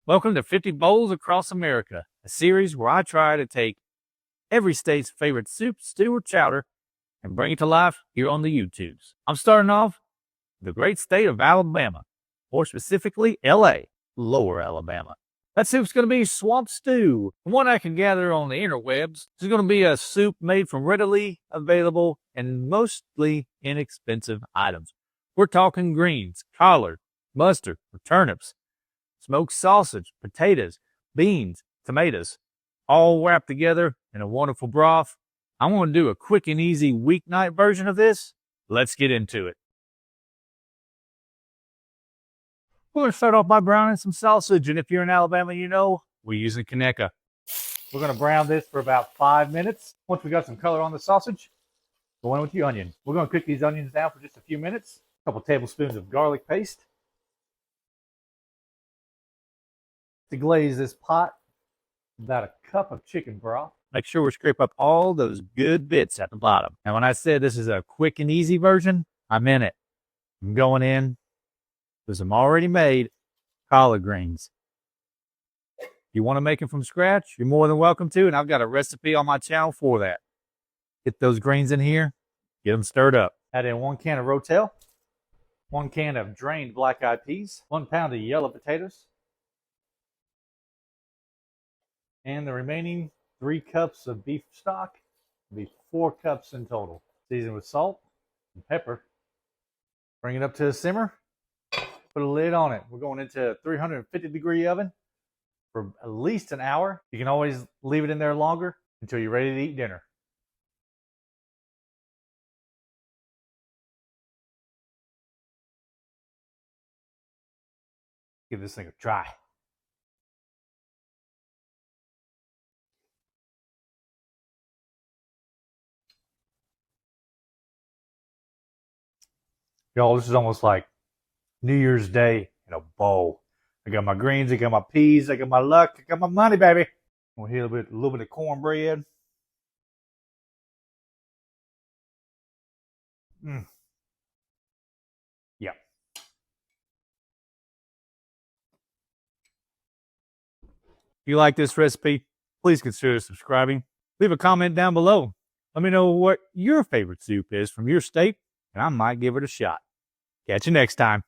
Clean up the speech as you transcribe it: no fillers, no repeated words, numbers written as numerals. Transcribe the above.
Welcome to 50 Bowls Across America, a series where I try to take every state's favorite soup, stew, or chowder and bring it to life here on the YouTubes. I'm starting off with the great state of Alabama, more specifically LA, Lower Alabama. That soup's going to be swamp stew. From what I can gather on the interwebs, this is going to be a soup made from readily available and mostly inexpensive items. We're talking greens, collard, mustard, or turnips, smoked sausage, potatoes, beans, tomatoes, all wrapped together in a wonderful broth. I want to do a quick and easy weeknight version of this. Let's get into it. We're going to start off by browning some sausage, and if you're in Alabama, you know we're using Conecuh. We're going to brown this for about 5 minutes. Once we got some color on the sausage, go in with the onion. We're going to cook these onions down for just a few minutes. A couple tablespoons of garlic paste. To glaze this pot, about a cup of chicken broth. Make sure we scrape up all those good bits at the bottom. And when I said this is a quick and easy version, I meant it. I'm going in with some already made collard greens. If you want to make them from scratch, you're more than welcome to, and I've got a recipe on my channel for that. Get those greens in here, get them stirred up. Add in 1 can of Rotel, 1 can of drained black-eyed peas, 1 pound of yellow potatoes, and the remaining 3 cups of beef stock will be 4 cups in total. Season with salt and pepper. Bring it up to a simmer. Put a lid on it. We're going into a 350-degree oven for at least an hour. You can always leave it in there longer until you're ready to eat dinner. Give this thing a try. Y'all, this is almost like New Year's Day in a bowl. I got my greens, I got my peas, I got my luck, I got my money, baby. We'll hit a little bit of cornbread. Yeah. If you like this recipe, please consider subscribing. Leave a comment down below. Let me know what your favorite soup is from your state, and I might give it a shot. Catch you next time.